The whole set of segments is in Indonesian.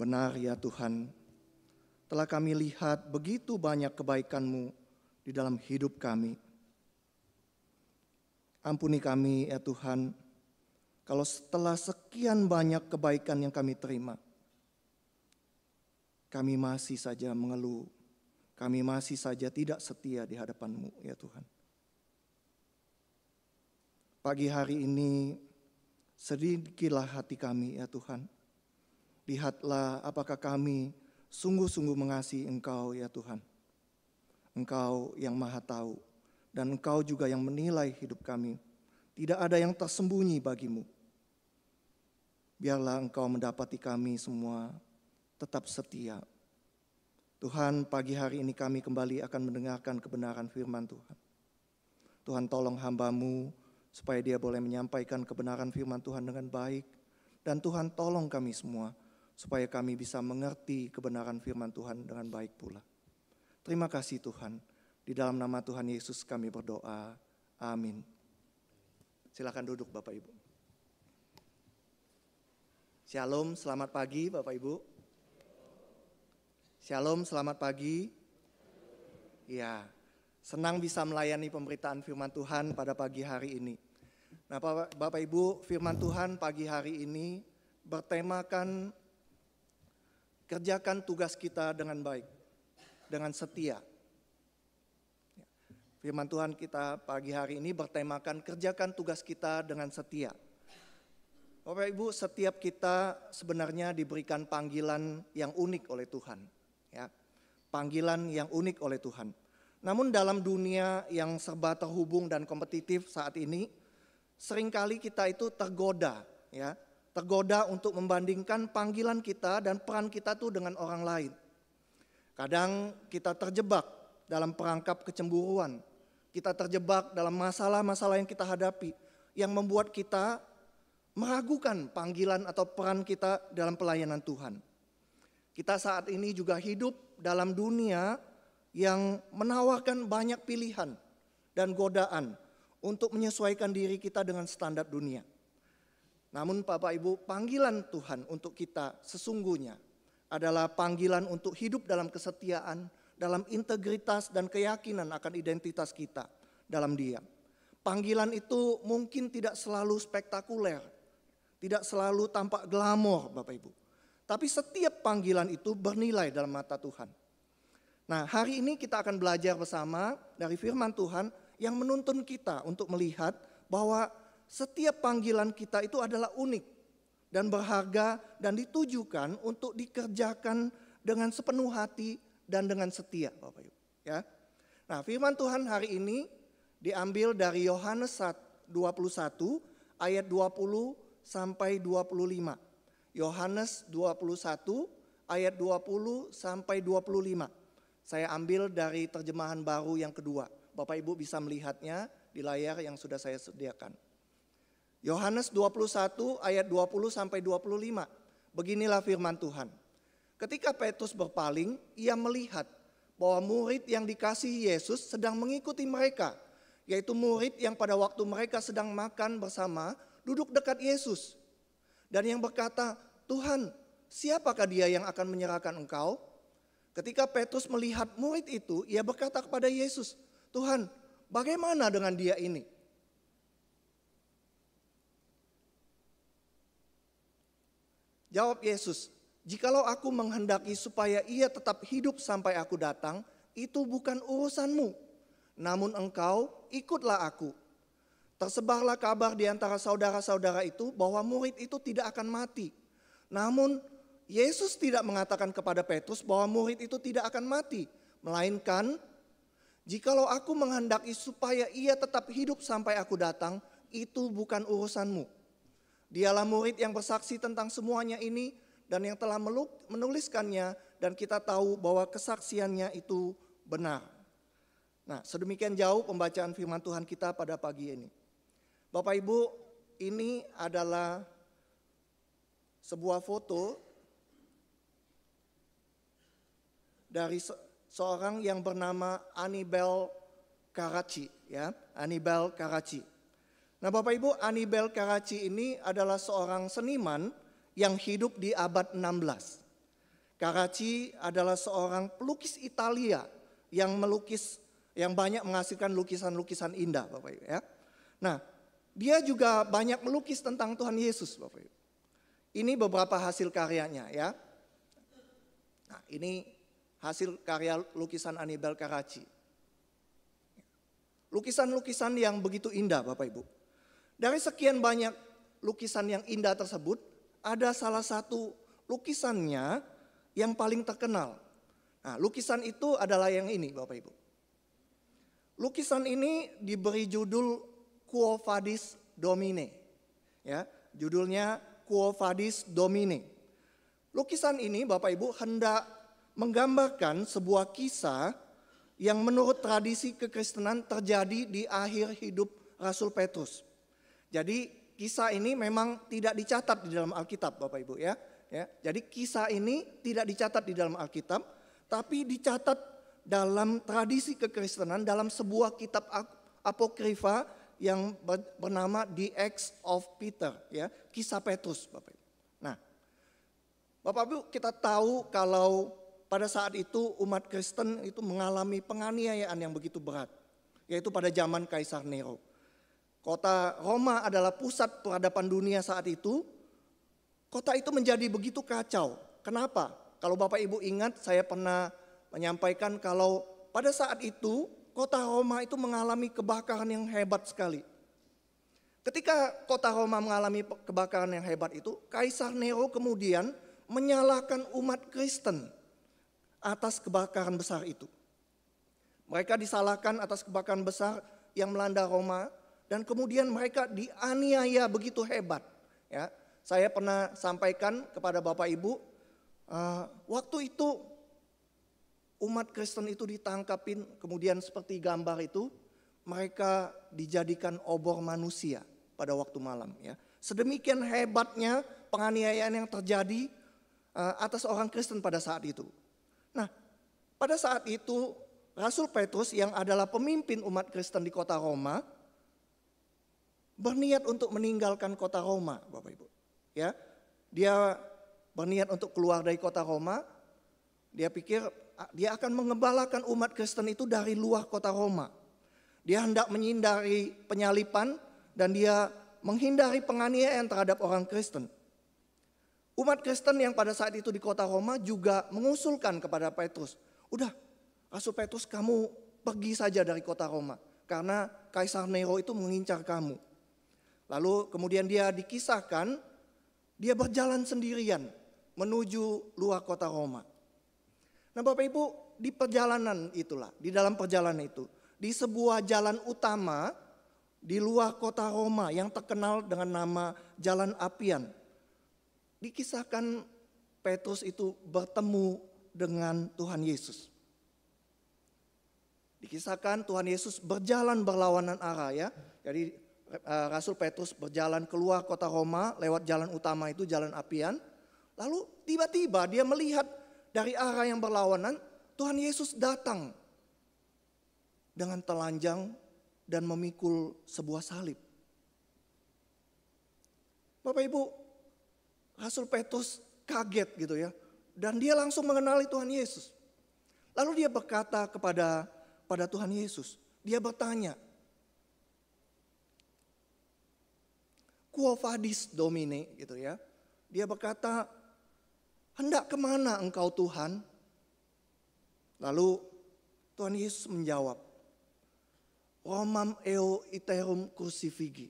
Benar ya Tuhan, telah kami lihat begitu banyak kebaikan-Mu di dalam hidup kami. Ampuni kami ya Tuhan, kalau setelah sekian banyak kebaikan yang kami terima, kami masih saja mengeluh, kami masih saja tidak setia di hadapan-Mu ya Tuhan. Pagi hari ini sedikitlah hati kami ya Tuhan. Lihatlah apakah kami sungguh-sungguh mengasihi Engkau ya Tuhan. Engkau yang maha tahu dan Engkau juga yang menilai hidup kami. Tidak ada yang tersembunyi bagimu. Biarlah Engkau mendapati kami semua tetap setia. Tuhan, pagi hari ini kami kembali akan mendengarkan kebenaran firman Tuhan. Tuhan, tolong hamba-Mu supaya dia boleh menyampaikan kebenaran firman Tuhan dengan baik. Dan Tuhan, tolong kami semua supaya kami bisa mengerti kebenaran firman Tuhan dengan baik pula. Terima kasih Tuhan. Di dalam nama Tuhan Yesus kami berdoa. Amin. Silakan duduk Bapak Ibu. Shalom, selamat pagi Bapak Ibu. Shalom, selamat pagi. Ya, senang bisa melayani pemberitaan firman Tuhan pada pagi hari ini. Nah Bapak Ibu, firman Tuhan pagi hari ini bertemakan kerjakan tugas kita dengan baik, dengan setia. Firman Tuhan kita pagi hari ini bertemakan kerjakan tugas kita dengan setia. Bapak Ibu, setiap kita sebenarnya diberikan panggilan yang unik oleh Tuhan. Ya, panggilan yang unik oleh Tuhan. Namun dalam dunia yang serba terhubung dan kompetitif saat ini, seringkali kita itu tergoda, ya. Tergoda untuk membandingkan panggilan kita dan peran kita tuh dengan orang lain. Kadang kita terjebak dalam perangkap kecemburuan. Kita terjebak dalam masalah-masalah yang kita hadapi. Yang membuat kita meragukan panggilan atau peran kita dalam pelayanan Tuhan. Kita saat ini juga hidup dalam dunia yang menawarkan banyak pilihan dan godaan untuk menyesuaikan diri kita dengan standar dunia. Namun Bapak Ibu, panggilan Tuhan untuk kita sesungguhnya adalah panggilan untuk hidup dalam kesetiaan, dalam integritas dan keyakinan akan identitas kita dalam Dia. Panggilan itu mungkin tidak selalu spektakuler, tidak selalu tampak glamor Bapak Ibu. Tapi setiap panggilan itu bernilai dalam mata Tuhan. Nah, hari ini kita akan belajar bersama dari firman Tuhan yang menuntun kita untuk melihat bahwa setiap panggilan kita itu adalah unik dan berharga dan ditujukan untuk dikerjakan dengan sepenuh hati dan dengan setia, Bapak Ibu. Ya. Nah, firman Tuhan hari ini diambil dari Yohanes 21 ayat 20 sampai 25. Yohanes 21 ayat 20 sampai 25. Saya ambil dari terjemahan baru yang kedua. Bapak Ibu bisa melihatnya di layar yang sudah saya sediakan. Yohanes 21 ayat 20 sampai 25. Beginilah firman Tuhan. Ketika Petrus berpaling, ia melihat bahwa murid yang dikasihi Yesus sedang mengikuti mereka, yaitu murid yang pada waktu mereka sedang makan bersama duduk dekat Yesus. Dan yang berkata, "Tuhan, siapakah dia yang akan menyerahkan Engkau?" Ketika Petrus melihat murid itu, ia berkata kepada Yesus, "Tuhan, bagaimana dengan dia ini?" Jawab Yesus, "Jikalau aku menghendaki supaya ia tetap hidup sampai aku datang, itu bukan urusanmu. Namun engkau ikutlah aku." Tersebarlah kabar di antara saudara-saudara itu bahwa murid itu tidak akan mati. Namun Yesus tidak mengatakan kepada Petrus bahwa murid itu tidak akan mati. Melainkan, "Jikalau aku menghendaki supaya ia tetap hidup sampai aku datang, itu bukan urusanmu." Dialah murid yang bersaksi tentang semuanya ini dan yang telah menuliskannya, dan kita tahu bahwa kesaksiannya itu benar. Nah, sedemikian jauh pembacaan firman Tuhan kita pada pagi ini. Bapak Ibu, ini adalah sebuah foto dari seorang yang bernama Annibale Carracci, ya, Annibale Carracci. Nah, Bapak Ibu, Annibale Carracci ini adalah seorang seniman yang hidup di abad 16. Carracci adalah seorang pelukis Italia yang banyak menghasilkan lukisan-lukisan indah, Bapak Ibu ya. Nah, dia juga banyak melukis tentang Tuhan Yesus, Bapak Ibu. Ini beberapa hasil karyanya ya. Nah, ini hasil karya lukisan Annibale Carracci. Lukisan-lukisan yang begitu indah, Bapak Ibu. Dari sekian banyak lukisan yang indah tersebut, ada salah satu lukisannya yang paling terkenal. Nah, lukisan itu adalah yang ini, Bapak Ibu. Lukisan ini diberi judul Quo Vadis Domine. Ya, judulnya Quo Vadis Domine. Lukisan ini, Bapak Ibu, hendak menggambarkan sebuah kisah yang menurut tradisi kekristenan terjadi di akhir hidup Rasul Petrus. Jadi kisah ini memang tidak dicatat di dalam Alkitab, Bapak Ibu ya. Jadi kisah ini tidak dicatat di dalam Alkitab, tapi dicatat dalam tradisi kekristenan dalam sebuah kitab apokrifa yang bernama The Acts of Peter, ya, kisah Petrus, Bapak Ibu. Nah, Bapak Ibu, kita tahu kalau pada saat itu umat Kristen itu mengalami penganiayaan yang begitu berat, yaitu pada zaman Kaisar Nero. Kota Roma adalah pusat peradaban dunia saat itu. Kota itu menjadi begitu kacau. Kenapa? Kalau Bapak Ibu ingat, saya pernah menyampaikan kalau pada saat itu kota Roma itu mengalami kebakaran yang hebat sekali. Ketika kota Roma mengalami kebakaran yang hebat itu, Kaisar Nero kemudian menyalahkan umat Kristen atas kebakaran besar itu. Mereka disalahkan atas kebakaran besar yang melanda Roma dan kemudian mereka dianiaya begitu hebat. Ya, saya pernah sampaikan kepada Bapak Ibu, waktu itu umat Kristen itu ditangkapin, kemudian seperti gambar itu mereka dijadikan obor manusia pada waktu malam. Ya, sedemikian hebatnya penganiayaan yang terjadi atas orang Kristen pada saat itu. Nah, pada saat itu Rasul Petrus yang adalah pemimpin umat Kristen di kota Roma berniat untuk meninggalkan kota Roma, Bapak Ibu. Ya, dia berniat untuk keluar dari kota Roma. Dia pikir dia akan mengembalakan umat Kristen itu dari luar kota Roma. Dia hendak menghindari penyalipan dan dia menghindari penganiayaan terhadap orang Kristen. Umat Kristen yang pada saat itu di kota Roma juga mengusulkan kepada Petrus, udah Rasul Petrus kamu pergi saja dari kota Roma karena Kaisar Nero itu mengincar kamu. Lalu kemudian dia dikisahkan, dia berjalan sendirian menuju luar kota Roma. Nah Bapak Ibu, di perjalanan itulah, di dalam perjalanan itu, di sebuah jalan utama di luar kota Roma yang terkenal dengan nama Jalan Appian, dikisahkan Petrus itu bertemu dengan Tuhan Yesus. Dikisahkan Tuhan Yesus berjalan berlawanan arah ya. Jadi Rasul Petrus berjalan keluar kota Roma lewat jalan utama itu Jalan Appian. Lalu tiba-tiba dia melihat dari arah yang berlawanan Tuhan Yesus datang dengan telanjang dan memikul sebuah salib. Bapak Ibu, Rasul Petrus kaget gitu ya. Dan dia langsung mengenali Tuhan Yesus. Lalu dia berkata kepada Tuhan Yesus. Dia bertanya, Quo Vadis Domine gitu ya. Dia berkata, hendak kemana engkau Tuhan? Lalu Tuhan Yesus menjawab, Romam eo iterum crucifigi.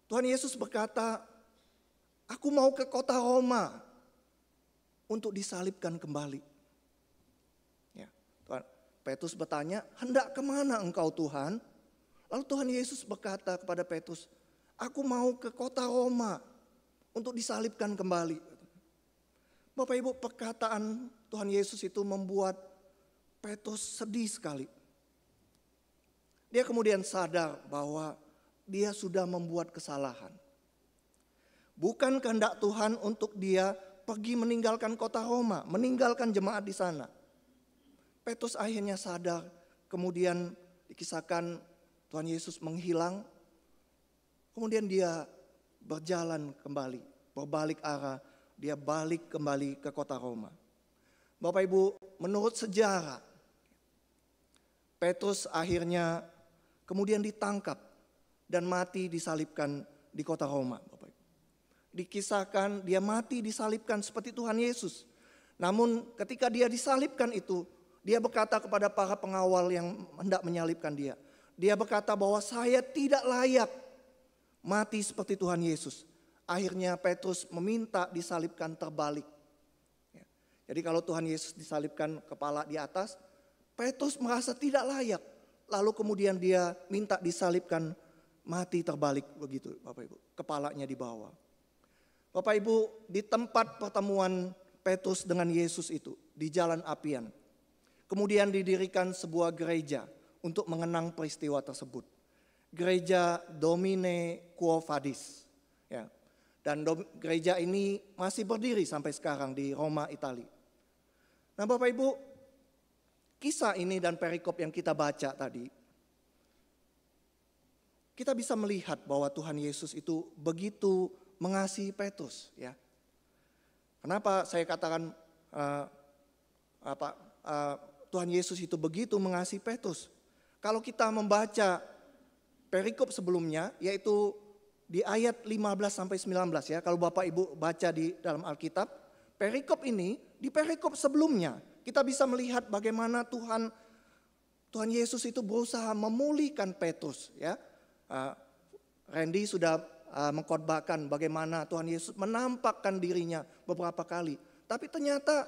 Tuhan Yesus berkata, aku mau ke kota Roma untuk disalibkan kembali. Ya, Petrus bertanya, hendak kemana engkau Tuhan? Lalu Tuhan Yesus berkata kepada Petrus, aku mau ke kota Roma untuk disalibkan kembali. Bapak Ibu, perkataan Tuhan Yesus itu membuat Petrus sedih sekali. Dia kemudian sadar bahwa dia sudah membuat kesalahan. Bukan kehendak Tuhan untuk dia pergi meninggalkan kota Roma, meninggalkan jemaat di sana. Petrus akhirnya sadar, kemudian dikisahkan Tuhan Yesus menghilang. Kemudian dia berjalan kembali, berbalik arah dia balik kembali ke kota Roma. Bapak Ibu, menurut sejarah, Petrus akhirnya kemudian ditangkap dan mati disalibkan di kota Roma. Bapak Ibu. Dikisahkan dia mati disalibkan seperti Tuhan Yesus. Namun ketika dia disalibkan itu, dia berkata kepada para pengawal yang hendak menyalibkan dia. Dia berkata bahwa saya tidak layak mati seperti Tuhan Yesus. Akhirnya Petrus meminta disalibkan terbalik. Jadi kalau Tuhan Yesus disalibkan kepala di atas, Petrus merasa tidak layak. Lalu kemudian dia minta disalibkan mati terbalik begitu Bapak Ibu. Kepalanya di bawah. Bapak Ibu, di tempat pertemuan Petrus dengan Yesus itu, di Jalan Apian. Kemudian didirikan sebuah gereja untuk mengenang peristiwa tersebut. Gereja Domine Quo Vadis. Ya. Dan gereja ini masih berdiri sampai sekarang di Roma, Italia. Nah Bapak Ibu, kisah ini dan perikop yang kita baca tadi, kita bisa melihat bahwa Tuhan Yesus itu begitu mengasihi Petrus. Ya. Kenapa saya katakan Tuhan Yesus itu begitu mengasihi Petrus? Kalau kita membaca perikop sebelumnya, yaitu di ayat 15-19 ya, kalau Bapak Ibu baca di dalam Alkitab, perikop ini, di perikop sebelumnya, kita bisa melihat bagaimana Tuhan Yesus itu berusaha memulihkan Petrus. Ya. Randy sudah mengkhotbahkan bagaimana Tuhan Yesus menampakkan dirinya beberapa kali. Tapi ternyata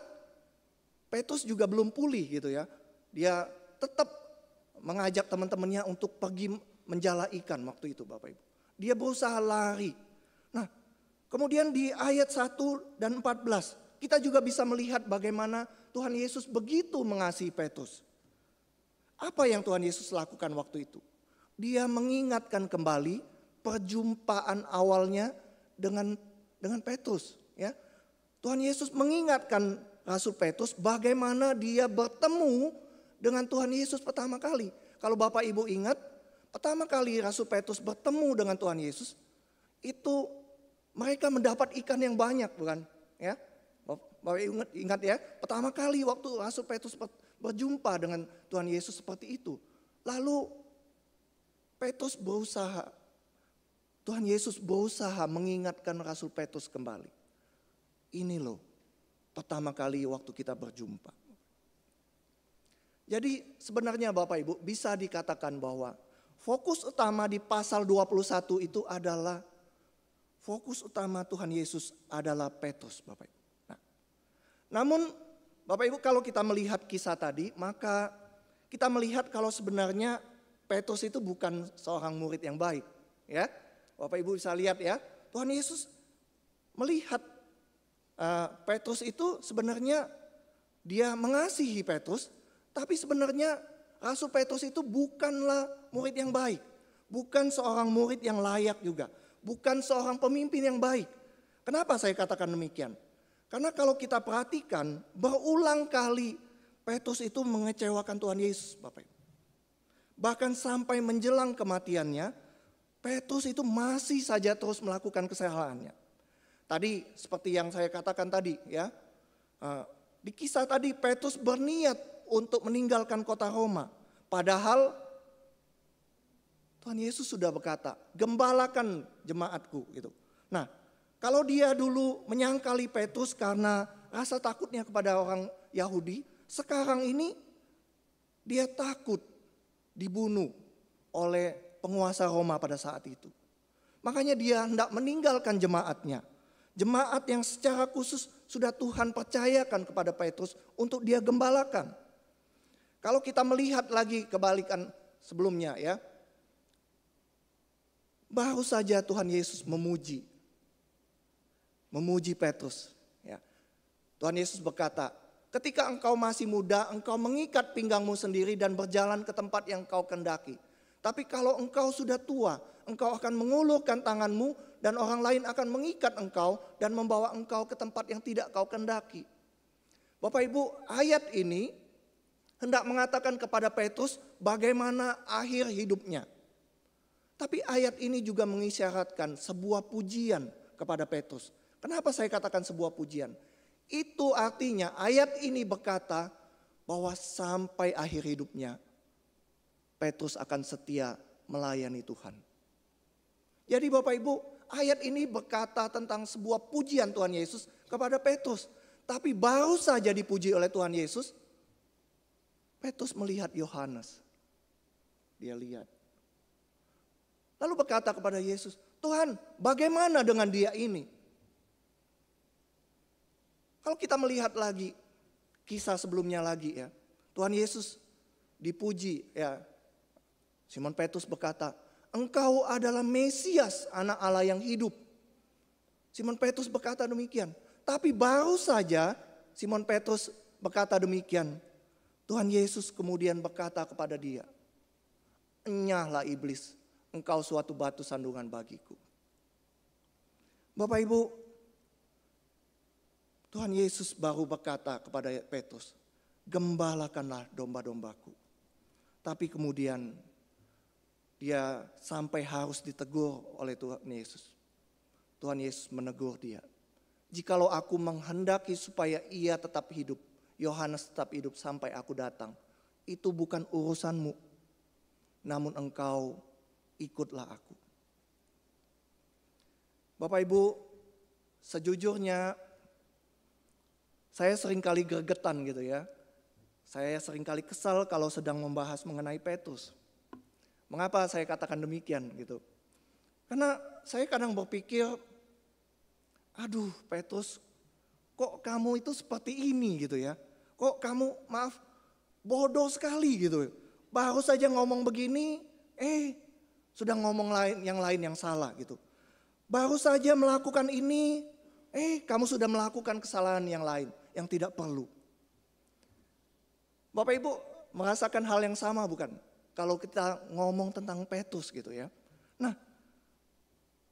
Petrus juga belum pulih gitu ya. Dia tetap mengajak teman-temannya untuk pergi menjala ikan waktu itu Bapak Ibu. Dia berusaha lari. Nah, kemudian di ayat 1 dan 14 kita juga bisa melihat bagaimana Tuhan Yesus begitu mengasihi Petrus. Apa yang Tuhan Yesus lakukan waktu itu? Dia mengingatkan kembali perjumpaan awalnya dengan Petrus. Ya. Tuhan Yesus mengingatkan Rasul Petrus bagaimana dia bertemu dengan Tuhan Yesus pertama kali. Kalau Bapak Ibu ingat, pertama kali Rasul Petrus bertemu dengan Tuhan Yesus, itu mereka mendapat ikan yang banyak, bukan? Ya, Bapak ingat ya, pertama kali waktu Rasul Petrus berjumpa dengan Tuhan Yesus seperti itu. Lalu Petrus berusaha, Tuhan Yesus berusaha mengingatkan Rasul Petrus kembali. Ini loh, pertama kali waktu kita berjumpa. Jadi sebenarnya Bapak Ibu bisa dikatakan bahwa fokus utama di pasal 21 itu adalah fokus utama Tuhan Yesus adalah Petrus Bapak Ibu. Namun Bapak Ibu kalau kita melihat kisah tadi, maka kita melihat kalau sebenarnya Petrus itu bukan seorang murid yang baik. Ya, Bapak Ibu bisa lihat ya, Tuhan Yesus melihat Petrus itu sebenarnya dia mengasihi Petrus, tapi sebenarnya Rasul Petrus itu bukanlah murid yang baik, bukan seorang murid yang layak juga, bukan seorang pemimpin yang baik. Kenapa saya katakan demikian? Karena kalau kita perhatikan berulang kali Petrus itu mengecewakan Tuhan Yesus Bapak Ibu. Bahkan sampai menjelang kematiannya Petrus itu masih saja terus melakukan kesalahannya. Tadi seperti yang saya katakan tadi ya. Di kisah tadi Petrus berniat untuk meninggalkan kota Roma. Padahal Tuhan Yesus sudah berkata, gembalakan jemaatku gitu. Nah, kalau dia dulu menyangkali Petrus karena rasa takutnya kepada orang Yahudi, sekarang ini dia takut dibunuh oleh penguasa Roma pada saat itu. Makanya dia hendak meninggalkan jemaatnya. Jemaat yang secara khusus sudah Tuhan percayakan kepada Petrus untuk dia gembalakan. Kalau kita melihat lagi kebalikan sebelumnya ya. Baru saja Tuhan Yesus memuji Petrus. Ya. Tuhan Yesus berkata, ketika engkau masih muda, engkau mengikat pinggangmu sendiri dan berjalan ke tempat yang engkau kendaki. Tapi kalau engkau sudah tua, engkau akan mengulurkan tanganmu dan orang lain akan mengikat engkau dan membawa engkau ke tempat yang tidak kau kendaki. Bapak Ibu, ayat ini hendak mengatakan kepada Petrus bagaimana akhir hidupnya. Tapi ayat ini juga mengisyaratkan sebuah pujian kepada Petrus. Kenapa saya katakan sebuah pujian? Itu artinya ayat ini berkata bahwa sampai akhir hidupnya Petrus akan setia melayani Tuhan. Jadi Bapak Ibu, ayat ini berkata tentang sebuah pujian Tuhan Yesus kepada Petrus. Tapi baru saja dipuji oleh Tuhan Yesus, Petrus melihat Yohanes. Dia lihat. Lalu berkata kepada Yesus, Tuhan, bagaimana dengan dia ini? Kalau kita melihat lagi kisah sebelumnya lagi ya, Tuhan Yesus dipuji ya. Simon Petrus berkata, Engkau adalah Mesias, anak Allah yang hidup. Simon Petrus berkata demikian. Tapi baru saja Simon Petrus berkata demikian, Tuhan Yesus kemudian berkata kepada dia, Enyahlah iblis, engkau suatu batu sandungan bagiku. Bapak Ibu, Tuhan Yesus baru berkata kepada Petrus, gembalakanlah domba-dombaku. Tapi kemudian dia sampai harus ditegur oleh Tuhan Yesus. Tuhan Yesus menegur dia. Jikalau aku menghendaki supaya ia tetap hidup, Yohanes tetap hidup sampai aku datang, itu bukan urusanmu. Namun engkau ikutlah aku. Bapak Ibu, sejujurnya saya seringkali gregetan gitu ya. Saya seringkali kesal kalau sedang membahas mengenai Petrus. Mengapa saya katakan demikian gitu? Karena saya kadang berpikir, aduh Petrus, kok kamu itu seperti ini gitu ya? Kok kamu bodoh sekali gitu. Baru saja ngomong begini, sudah ngomong yang lain yang salah gitu. Baru saja melakukan ini, kamu sudah melakukan kesalahan yang lain yang tidak perlu. Bapak Ibu merasakan hal yang sama bukan? Kalau kita ngomong tentang Petrus gitu ya. Nah,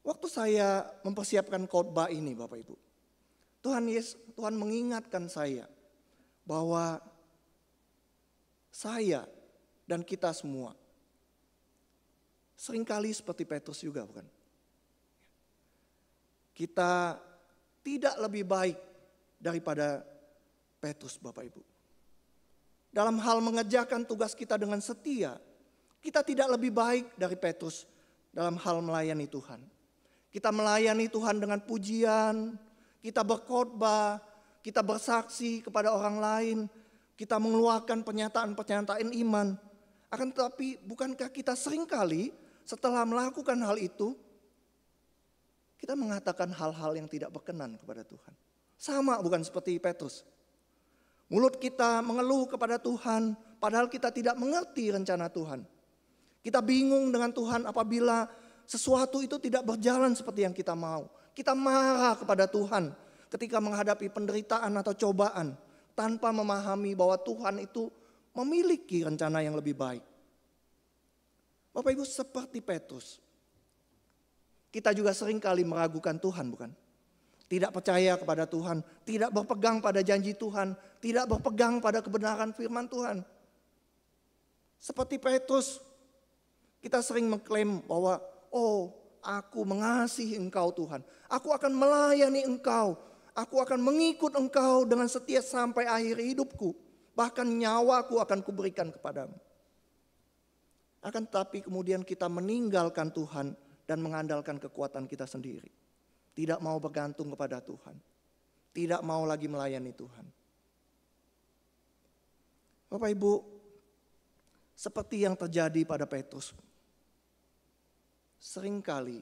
waktu saya mempersiapkan khotbah ini Bapak Ibu, Tuhan mengingatkan saya bahwa saya dan kita semua seringkali seperti Petrus juga bukan? Kita tidak lebih baik daripada Petrus Bapak Ibu. Dalam hal mengerjakan tugas kita dengan setia, kita tidak lebih baik dari Petrus dalam hal melayani Tuhan. Kita melayani Tuhan dengan pujian, kita berkhotbah, kita bersaksi kepada orang lain, kita mengeluarkan pernyataan-pernyataan iman. Akan tetapi bukankah kita seringkali setelah melakukan hal itu, kita mengatakan hal-hal yang tidak berkenan kepada Tuhan. Sama bukan seperti Petrus. Mulut kita mengeluh kepada Tuhan, padahal kita tidak mengerti rencana Tuhan. Kita bingung dengan Tuhan apabila sesuatu itu tidak berjalan seperti yang kita mau. Kita marah kepada Tuhan ketika menghadapi penderitaan atau cobaan, tanpa memahami bahwa Tuhan itu memiliki rencana yang lebih baik. Bapak Ibu, seperti Petrus, kita juga seringkali meragukan Tuhan bukan? Tidak percaya kepada Tuhan, tidak berpegang pada janji Tuhan, tidak berpegang pada kebenaran firman Tuhan. Seperti Petrus, kita sering mengklaim bahwa, aku mengasihi engkau Tuhan. Aku akan melayani engkau. Aku akan mengikut engkau dengan setia sampai akhir hidupku. Bahkan nyawaku akan kuberikan kepadamu. Akan tetapi kemudian kita meninggalkan Tuhan dan mengandalkan kekuatan kita sendiri. Tidak mau bergantung kepada Tuhan. Tidak mau lagi melayani Tuhan. Bapak Ibu, seperti yang terjadi pada Petrus, seringkali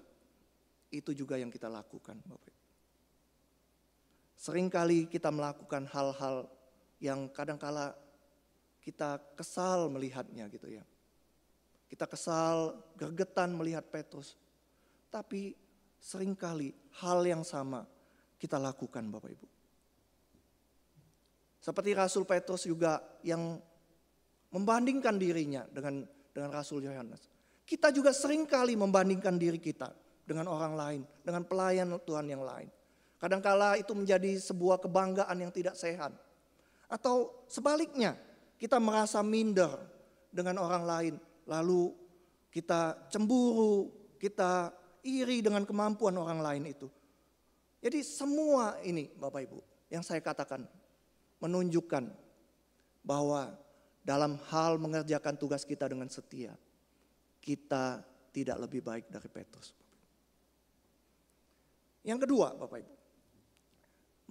itu juga yang kita lakukan, Bapak Ibu. Seringkali kita melakukan hal-hal yang kadangkala kita kesal melihatnya gitu ya. Kita kesal, gregetan melihat Petrus. Tapi seringkali hal yang sama kita lakukan Bapak Ibu. Seperti Rasul Petrus juga yang membandingkan dirinya dengan Rasul Yohanes. Kita juga seringkali membandingkan diri kita dengan orang lain, dengan pelayan Tuhan yang lain. Kadangkala itu menjadi sebuah kebanggaan yang tidak sehat. Atau sebaliknya, kita merasa minder dengan orang lain. Lalu kita cemburu, kita iri dengan kemampuan orang lain itu. Jadi semua ini Bapak Ibu yang saya katakan menunjukkan bahwa dalam hal mengerjakan tugas kita dengan setia, kita tidak lebih baik dari Petrus. Yang kedua Bapak Ibu,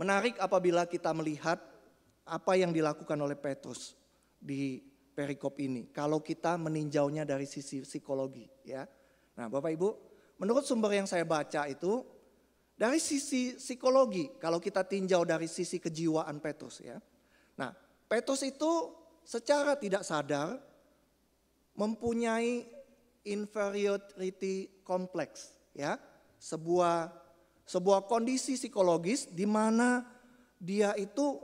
menarik apabila kita melihat apa yang dilakukan oleh Petrus di perikop ini. Kalau kita meninjaunya dari sisi psikologi, ya. Nah, Bapak Ibu, menurut sumber yang saya baca itu dari sisi psikologi, kalau kita tinjau dari sisi kejiwaan Petrus, ya. Nah, Petrus itu secara tidak sadar mempunyai inferiority complex, ya. Sebuah kondisi psikologis di mana dia itu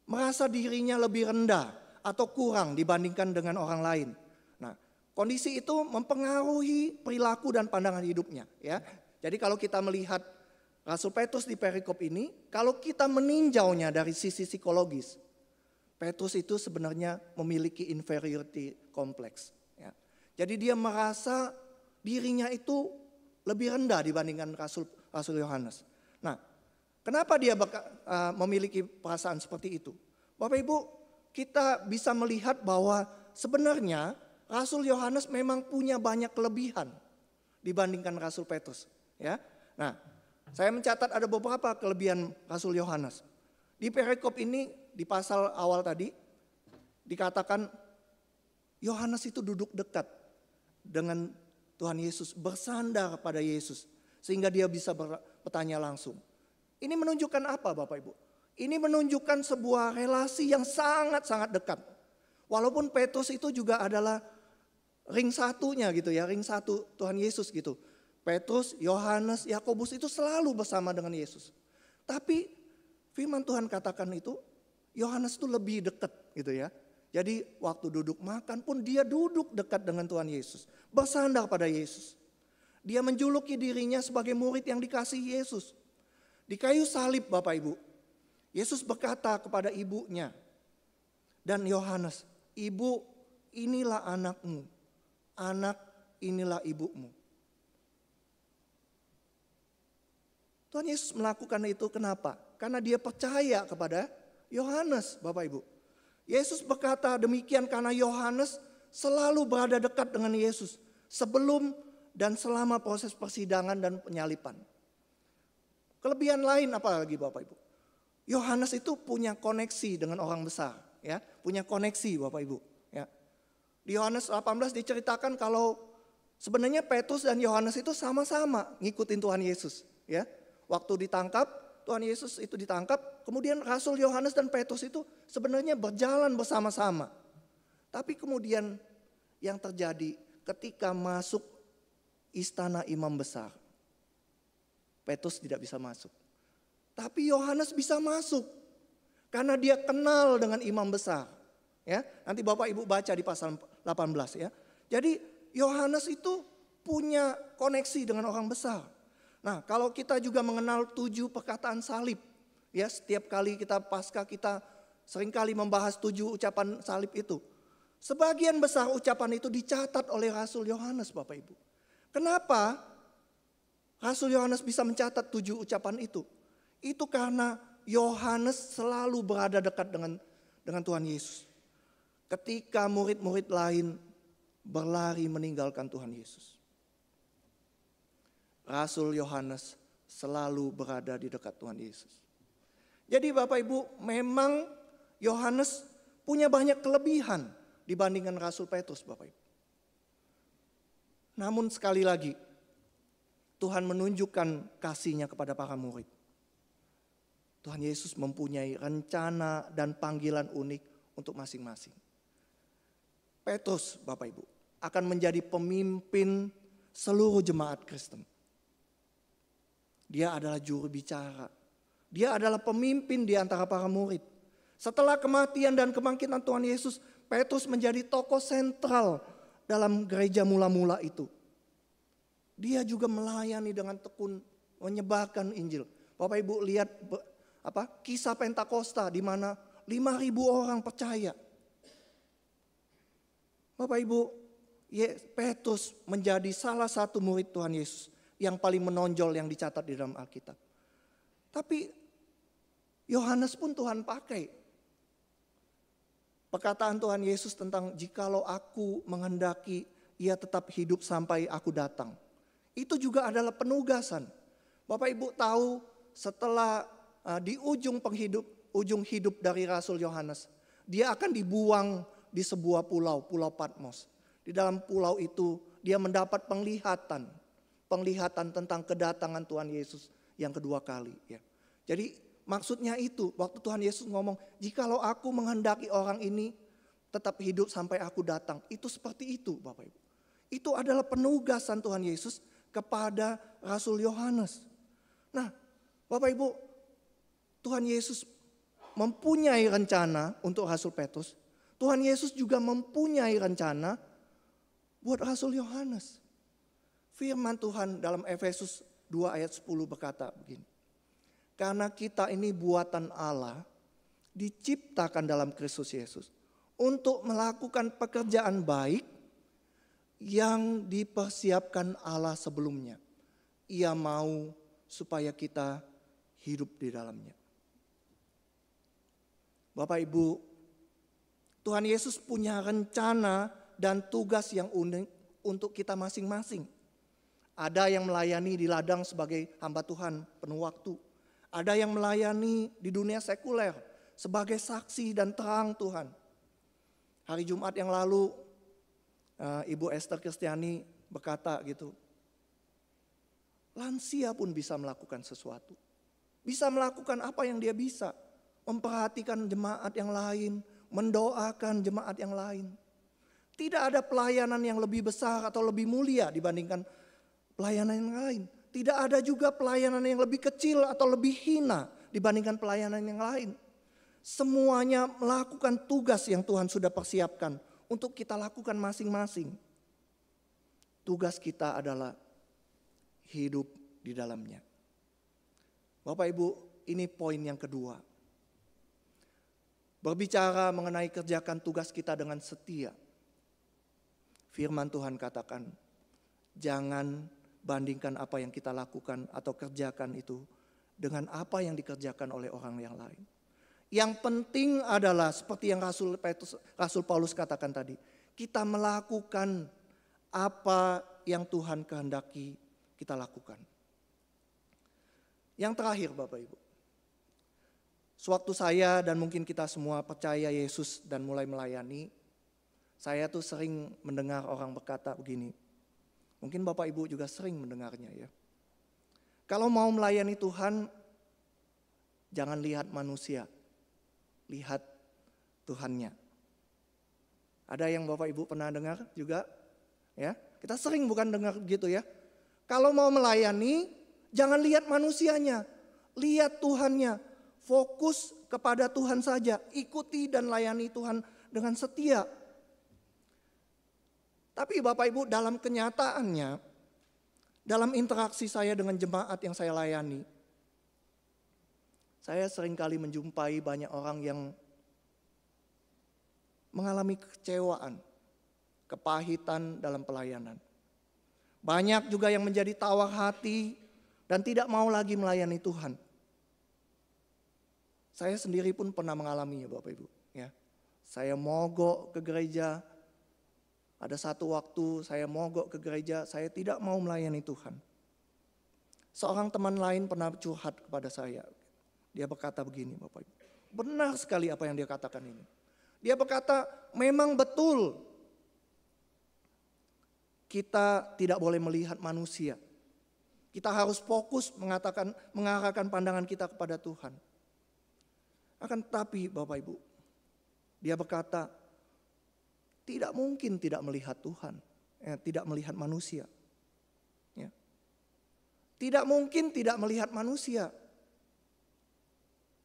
merasa dirinya lebih rendah atau kurang dibandingkan dengan orang lain. Nah, kondisi itu mempengaruhi perilaku dan pandangan hidupnya, ya. Jadi kalau kita melihat Rasul Petrus di perikop ini, kalau kita meninjaunya dari sisi psikologis, Petrus itu sebenarnya memiliki inferiority complex, ya. Jadi dia merasa dirinya itu lebih rendah dibandingkan Rasul Yohanes. Nah, kenapa dia memiliki perasaan seperti itu? Bapak Ibu, kita bisa melihat bahwa sebenarnya Rasul Yohanes memang punya banyak kelebihan dibandingkan Rasul Petrus, ya. Nah, saya mencatat ada beberapa kelebihan Rasul Yohanes. Di perikop ini di pasal awal tadi dikatakan Yohanes itu duduk dekat dengan Tuhan Yesus, bersandar pada Yesus sehingga dia bisa bertanya langsung. Ini menunjukkan apa Bapak Ibu? Ini menunjukkan sebuah relasi yang sangat-sangat dekat. Walaupun Petrus itu juga adalah ring satunya gitu ya, ring satu Tuhan Yesus gitu. Petrus, Yohanes, Yakobus itu selalu bersama dengan Yesus. Tapi firman Tuhan katakan itu, Yohanes itu lebih dekat gitu ya. Jadi waktu duduk makan pun dia duduk dekat dengan Tuhan Yesus. Bersandar pada Yesus. Dia menjuluki dirinya sebagai murid yang dikasihi Yesus. Di kayu salib Bapak Ibu, Yesus berkata kepada ibunya dan Yohanes, "Ibu, inilah anakmu. Anak, inilah ibumu." Tuhan Yesus melakukan itu kenapa? Karena dia percaya kepada Yohanes, Bapak Ibu. Yesus berkata demikian karena Yohanes selalu berada dekat dengan Yesus sebelum dan selama proses persidangan dan penyalipan. Kelebihan lain apa lagi Bapak Ibu? Yohanes itu punya koneksi dengan orang besar, ya, punya koneksi Bapak Ibu, ya. Di Yohanes 18 diceritakan kalau sebenarnya Petrus dan Yohanes itu sama-sama ngikutin Tuhan Yesus, ya. Waktu ditangkap, Tuhan Yesus itu ditangkap, kemudian Rasul Yohanes dan Petrus itu sebenarnya berjalan bersama-sama. Tapi kemudian yang terjadi ketika masuk istana imam besar, Petrus tidak bisa masuk. Tapi Yohanes bisa masuk karena dia kenal dengan imam besar. Ya, nanti Bapak Ibu baca di pasal 18 ya. Jadi Yohanes itu punya koneksi dengan orang besar. Nah, kalau kita juga mengenal 7 perkataan salib, ya setiap kali kita Paskah kita seringkali membahas 7 ucapan salib itu. Sebagian besar ucapan itu dicatat oleh Rasul Yohanes Bapak Ibu. Kenapa Rasul Yohanes bisa mencatat 7 ucapan itu? Itu karena Yohanes selalu berada dekat dengan Tuhan Yesus. Ketika murid-murid lain berlari meninggalkan Tuhan Yesus, Rasul Yohanes selalu berada di dekat Tuhan Yesus. Jadi Bapak Ibu, memang Yohanes punya banyak kelebihan dibandingkan Rasul Petrus Bapak Ibu. Namun sekali lagi, Tuhan menunjukkan kasih-Nya kepada para murid. Tuhan Yesus mempunyai rencana dan panggilan unik untuk masing-masing. Petrus Bapak Ibu akan menjadi pemimpin seluruh jemaat Kristen. Dia adalah juru bicara. Dia adalah pemimpin di antara para murid. Setelah kematian dan kebangkitan Tuhan Yesus, Petrus menjadi tokoh sentral dalam gereja mula-mula itu. Dia juga melayani dengan tekun menyebarkan Injil. Bapak Ibu lihat kisah Pentakosta di mana 5.000 orang percaya. Bapak Ibu, Petrus menjadi salah satu murid Tuhan Yesus yang paling menonjol yang dicatat di dalam Alkitab. Tapi Yohanes pun Tuhan pakai. Perkataan Tuhan Yesus tentang jikalau aku menghendaki ia tetap hidup sampai aku datang. Itu juga adalah penugasan. Bapak Ibu tahu setelah di ujung hidup dari Rasul Yohanes, dia akan dibuang di sebuah pulau, Pulau Patmos. Di dalam pulau itu dia mendapat penglihatan tentang kedatangan Tuhan Yesus yang kedua kali. Ya. Jadi maksudnya itu, waktu Tuhan Yesus ngomong, jikalau aku menghendaki orang ini tetap hidup sampai aku datang. Itu seperti itu Bapak Ibu. Itu adalah penugasan Tuhan Yesus kepada Rasul Yohanes. Nah Bapak Ibu, Tuhan Yesus mempunyai rencana untuk Rasul Petrus. Tuhan Yesus juga mempunyai rencana buat Rasul Yohanes. Firman Tuhan dalam Efesus 2 ayat 10 berkata begini. Karena kita ini buatan Allah, diciptakan dalam Kristus Yesus untuk melakukan pekerjaan baik yang dipersiapkan Allah sebelumnya. Ia mau supaya kita hidup di dalamnya. Bapak Ibu, Tuhan Yesus punya rencana dan tugas yang unik untuk kita masing-masing. Ada yang melayani di ladang sebagai hamba Tuhan penuh waktu. Ada yang melayani di dunia sekuler sebagai saksi dan terang Tuhan. Hari Jumat yang lalu Ibu Esther Kristiani berkata gitu. Lansia pun bisa melakukan sesuatu. Bisa melakukan apa yang dia bisa. Memperhatikan jemaat yang lain, mendoakan jemaat yang lain. Tidak ada pelayanan yang lebih besar atau lebih mulia dibandingkan pelayanan yang lain. Tidak ada juga pelayanan yang lebih kecil atau lebih hina dibandingkan pelayanan yang lain. Semuanya melakukan tugas yang Tuhan sudah persiapkan untuk kita lakukan masing-masing. Tugas kita adalah hidup di dalamnya. Bapak Ibu, ini poin yang kedua. Berbicara mengenai kerjakan tugas kita dengan setia. Firman Tuhan katakan, jangan bandingkan apa yang kita lakukan atau kerjakan itu dengan apa yang dikerjakan oleh orang yang lain. Yang penting adalah seperti yang Rasul Paulus katakan tadi, kita melakukan apa yang Tuhan kehendaki kita lakukan. Yang terakhir Bapak Ibu, sewaktu saya dan mungkin kita semua percaya Yesus dan mulai melayani, saya tuh sering mendengar orang berkata begini. Mungkin Bapak Ibu juga sering mendengarnya ya. Kalau mau melayani Tuhan, jangan lihat manusia, lihat Tuhannya. Ada yang Bapak Ibu pernah dengar juga? Ya, kita sering bukan dengar gitu ya. Kalau mau melayani, jangan lihat manusianya, lihat Tuhannya. Fokus kepada Tuhan saja, ikuti dan layani Tuhan dengan setia. Tapi Bapak Ibu dalam kenyataannya, dalam interaksi saya dengan jemaat yang saya layani, saya seringkali menjumpai banyak orang yang mengalami kekecewaan, kepahitan dalam pelayanan. Banyak juga yang menjadi tawar hati dan tidak mau lagi melayani Tuhan. Saya sendiri pun pernah mengalaminya Bapak Ibu. Ya. Saya mogok ke gereja. Ada satu waktu saya mogok ke gereja, saya tidak mau melayani Tuhan. Seorang teman lain pernah curhat kepada saya. Dia berkata begini Bapak Ibu. Benar sekali apa yang dia katakan ini. Dia berkata memang betul kita tidak boleh melihat manusia. Kita harus fokus mengarahkan pandangan kita kepada Tuhan. Akan tetapi Bapak Ibu, dia berkata tidak mungkin tidak melihat Tuhan, tidak melihat manusia. Ya. Tidak mungkin tidak melihat manusia.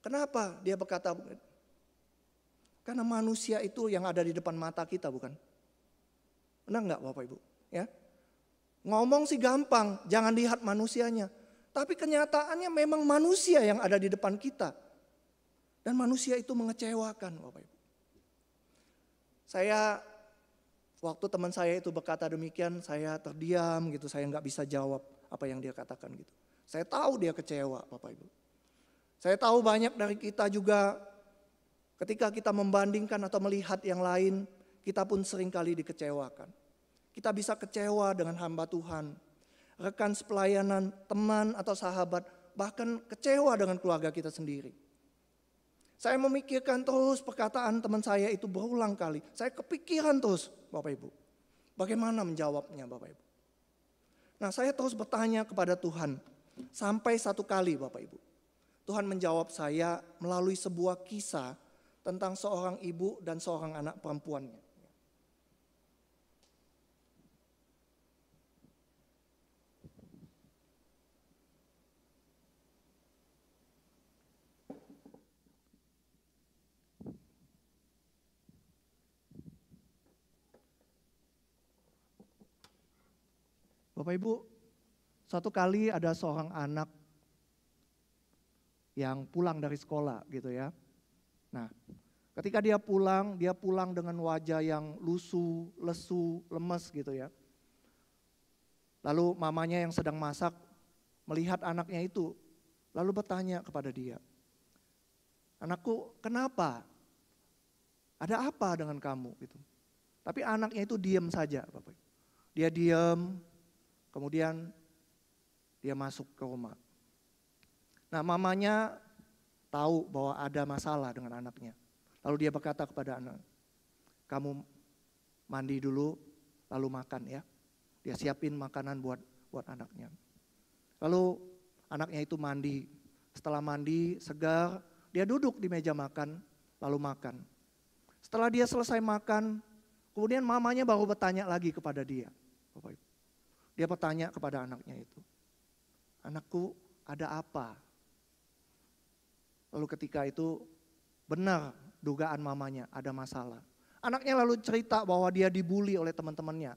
Kenapa dia berkata begitu? Karena manusia itu yang ada di depan mata kita bukan? Benar enggak Bapak Ibu? Ya. Ngomong sih gampang, jangan lihat manusianya. Tapi kenyataannya memang manusia yang ada di depan kita. Dan manusia itu mengecewakan Bapak Ibu. Waktu teman saya itu berkata demikian, saya terdiam gitu, saya nggak bisa jawab apa yang dia katakan gitu. Saya tahu dia kecewa Bapak Ibu. Saya tahu banyak dari kita juga ketika kita membandingkan atau melihat yang lain, kita pun seringkali dikecewakan. Kita bisa kecewa dengan hamba Tuhan, rekan sepelayanan, teman atau sahabat, bahkan kecewa dengan keluarga kita sendiri. Saya memikirkan terus perkataan teman saya itu berulang kali. Saya kepikiran terus, Bapak Ibu. Bagaimana menjawabnya, Bapak Ibu? Nah, saya terus bertanya kepada Tuhan. Sampai satu kali, Bapak Ibu. Tuhan menjawab saya melalui sebuah kisah tentang seorang ibu dan seorang anak perempuannya. Bapak Ibu, suatu kali ada seorang anak yang pulang dari sekolah gitu ya. Nah, ketika dia pulang dengan wajah yang lusuh, lesu, lemes gitu ya. Lalu mamanya yang sedang masak melihat anaknya itu, lalu bertanya kepada dia, "Anakku, kenapa? Ada apa dengan kamu?" Gitu. Tapi anaknya itu diam saja, Bapak. Dia diam, kemudian dia masuk ke rumah. Nah, mamanya tahu bahwa ada masalah dengan anaknya. Lalu dia berkata kepada anak, "Kamu mandi dulu, lalu makan ya." Dia siapin makanan buat anaknya. Lalu anaknya itu mandi. Setelah mandi, segar, dia duduk di meja makan, lalu makan. Setelah dia selesai makan, kemudian mamanya baru bertanya lagi kepada dia. Bapak Ibu. Dia bertanya kepada anaknya itu, "Anakku, ada apa?" Lalu ketika itu benar dugaan mamanya ada masalah. Anaknya lalu cerita bahwa dia dibully oleh teman-temannya.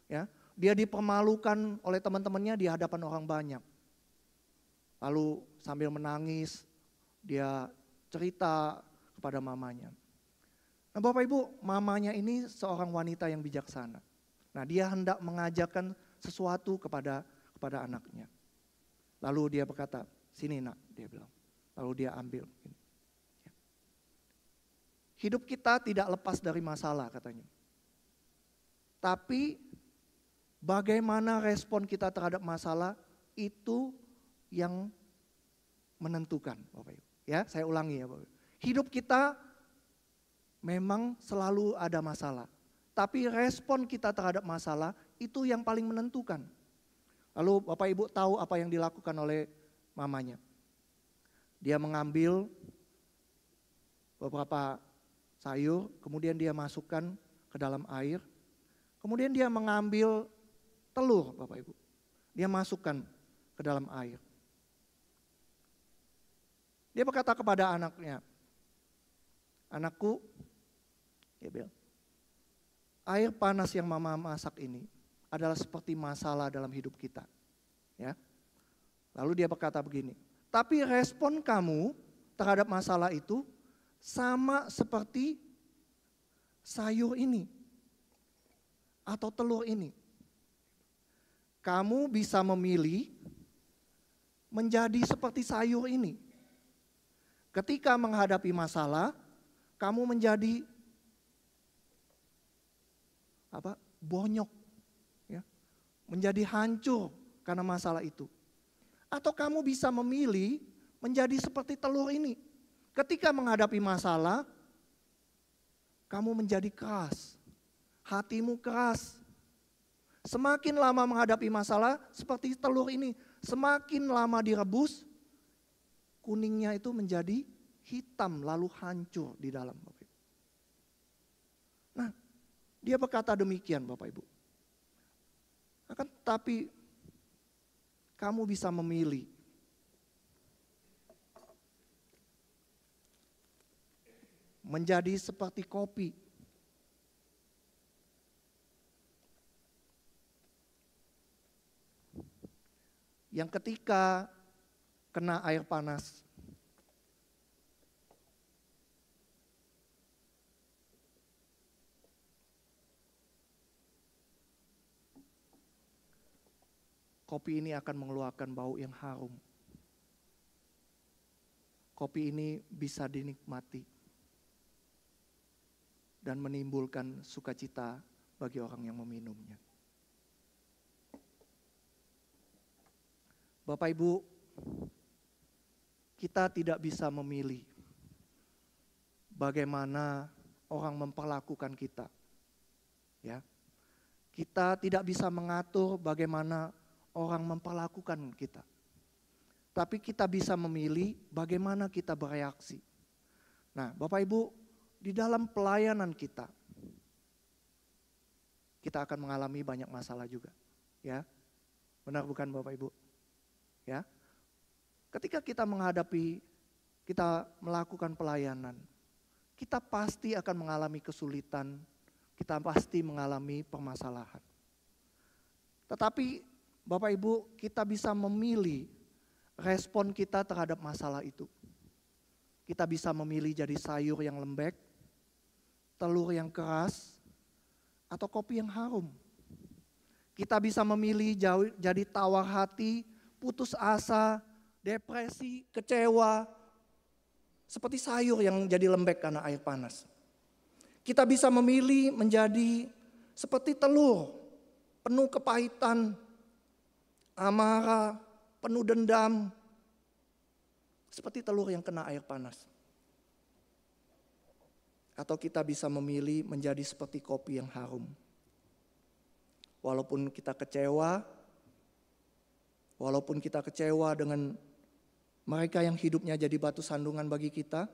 Ya, dia dipermalukan oleh teman-temannya di hadapan orang banyak. Lalu sambil menangis dia cerita kepada mamanya. Nah, Bapak Ibu, mamanya ini seorang wanita yang bijaksana. Nah, dia hendak mengajarkan sesuatu kepada anaknya. Lalu dia berkata, "Sini nak," dia bilang. Lalu dia ambil. Hidup kita tidak lepas dari masalah katanya. Tapi bagaimana respon kita terhadap masalah itu yang menentukan, Bapak Ibu. Ya, saya ulangi ya, Bapak Ibu. Hidup kita memang selalu ada masalah. Tapi respon kita terhadap masalah itu yang paling menentukan. Lalu Bapak Ibu tahu apa yang dilakukan oleh mamanya. Dia mengambil beberapa sayur, kemudian dia masukkan ke dalam air. Kemudian dia mengambil telur, Bapak Ibu. Dia masukkan ke dalam air. Dia berkata kepada anaknya, "Anakku," dia bilang, "air panas yang mama masak ini adalah seperti masalah dalam hidup kita." Ya. Lalu dia berkata begini, "Tapi respon kamu terhadap masalah itu sama seperti sayur ini atau telur ini. Kamu bisa memilih menjadi seperti sayur ini. Ketika menghadapi masalah, kamu menjadi bonyok, ya, menjadi hancur karena masalah itu. Atau kamu bisa memilih menjadi seperti telur ini. Ketika menghadapi masalah, kamu menjadi keras, hatimu keras. Semakin lama menghadapi masalah seperti telur ini, semakin lama direbus, kuningnya itu menjadi hitam lalu hancur di dalam." Nah, dia berkata demikian, Bapak Ibu. Akan tetapi kamu bisa memilih menjadi seperti kopi. Yang ketika kena air panas, kopi ini akan mengeluarkan bau yang harum. kopi ini bisa dinikmati dan menimbulkan sukacita bagi orang yang meminumnya. Bapak Ibu, kita tidak bisa memilih bagaimana orang memperlakukan kita. Ya. Kita tidak bisa mengatur bagaimana orang memperlakukan kita. Tapi kita bisa memilih bagaimana kita bereaksi. Nah, Bapak Ibu, di dalam pelayanan kita akan mengalami banyak masalah juga. Ya, benar bukan Bapak Ibu? Ya, ketika kita melakukan pelayanan, kita pasti akan mengalami kesulitan, kita pasti mengalami permasalahan. Tetapi Bapak Ibu, kita bisa memilih respon kita terhadap masalah itu. Kita bisa memilih jadi sayur yang lembek, telur yang keras, atau kopi yang harum. Kita bisa memilih jadi tawar hati, putus asa, depresi, kecewa, seperti sayur yang jadi lembek karena air panas. Kita bisa memilih menjadi seperti telur, penuh kepahitan, amarah, penuh dendam, seperti telur yang kena air panas. Atau kita bisa memilih menjadi seperti kopi yang harum. Walaupun kita kecewa dengan mereka yang hidupnya jadi batu sandungan bagi kita,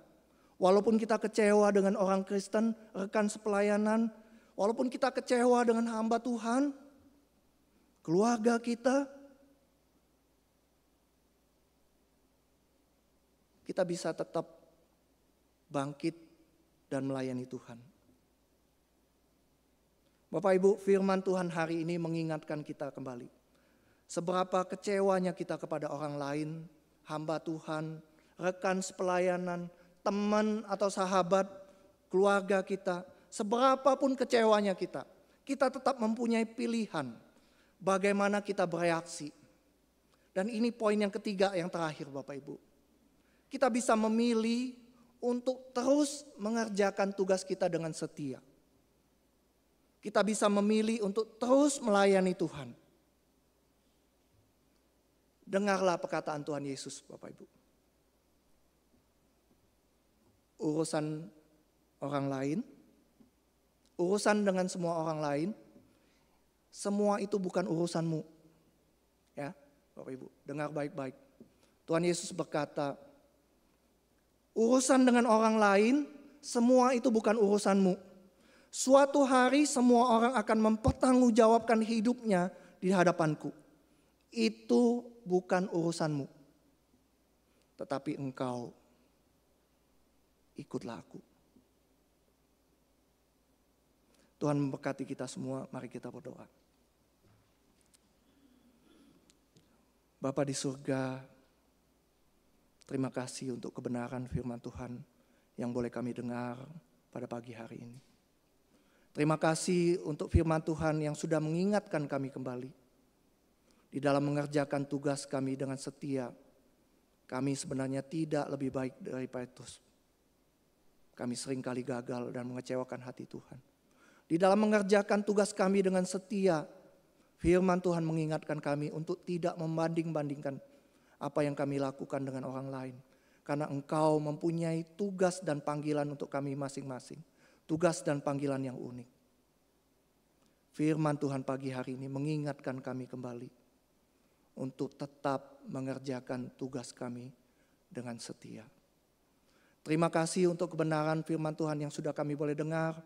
walaupun kita kecewa dengan orang Kristen, rekan sepelayanan, walaupun kita kecewa dengan hamba Tuhan, keluarga kita bisa tetap bangkit dan melayani Tuhan. Bapak Ibu, firman Tuhan hari ini mengingatkan kita kembali. Seberapa kecewanya kita kepada orang lain, hamba Tuhan, rekan sepelayanan, teman atau sahabat, keluarga kita, seberapapun kecewanya kita tetap mempunyai pilihan bagaimana kita bereaksi. Dan ini poin yang ketiga yang terakhir Bapak Ibu. Kita bisa memilih untuk terus mengerjakan tugas kita dengan setia. Kita bisa memilih untuk terus melayani Tuhan. Dengarlah perkataan Tuhan Yesus Bapak Ibu. Urusan orang lain, urusan dengan semua orang lain, semua itu bukan urusanmu. Ya, Bapak Ibu, dengar baik-baik. Tuhan Yesus berkata, urusan dengan orang lain, semua itu bukan urusanmu. Suatu hari semua orang akan mempertanggungjawabkan hidupnya di hadapanku. Itu bukan urusanmu. Tetapi engkau ikutlah aku. Tuhan memberkati kita semua, mari kita berdoa. Bapa di surga, terima kasih untuk kebenaran firman Tuhan yang boleh kami dengar pada pagi hari ini. Terima kasih untuk firman Tuhan yang sudah mengingatkan kami kembali. Di dalam mengerjakan tugas kami dengan setia, kami sebenarnya tidak lebih baik daripada itu. Kami seringkali gagal dan mengecewakan hati Tuhan. Di dalam mengerjakan tugas kami dengan setia, firman Tuhan mengingatkan kami untuk tidak membanding-bandingkan apa yang kami lakukan dengan orang lain. Karena Engkau mempunyai tugas dan panggilan untuk kami masing-masing. Tugas dan panggilan yang unik. Firman Tuhan pagi hari ini mengingatkan kami kembali untuk tetap mengerjakan tugas kami dengan setia. Terima kasih untuk kebenaran firman Tuhan yang sudah kami boleh dengar.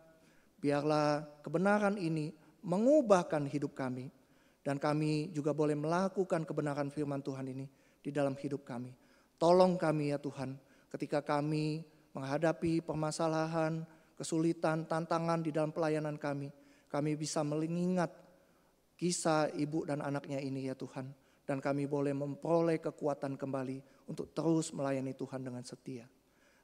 Biarlah kebenaran ini mengubahkan hidup kami. Dan kami juga boleh melakukan kebenaran firman Tuhan ini di dalam hidup kami. Tolong kami ya Tuhan, ketika kami menghadapi permasalahan, kesulitan, tantangan di dalam pelayanan kami bisa mengingat kisah ibu dan anaknya ini ya Tuhan. Dan kami boleh memperoleh kekuatan kembali untuk terus melayani Tuhan dengan setia.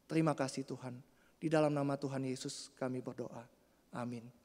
Terima kasih Tuhan. Di dalam nama Tuhan Yesus kami berdoa. Amin.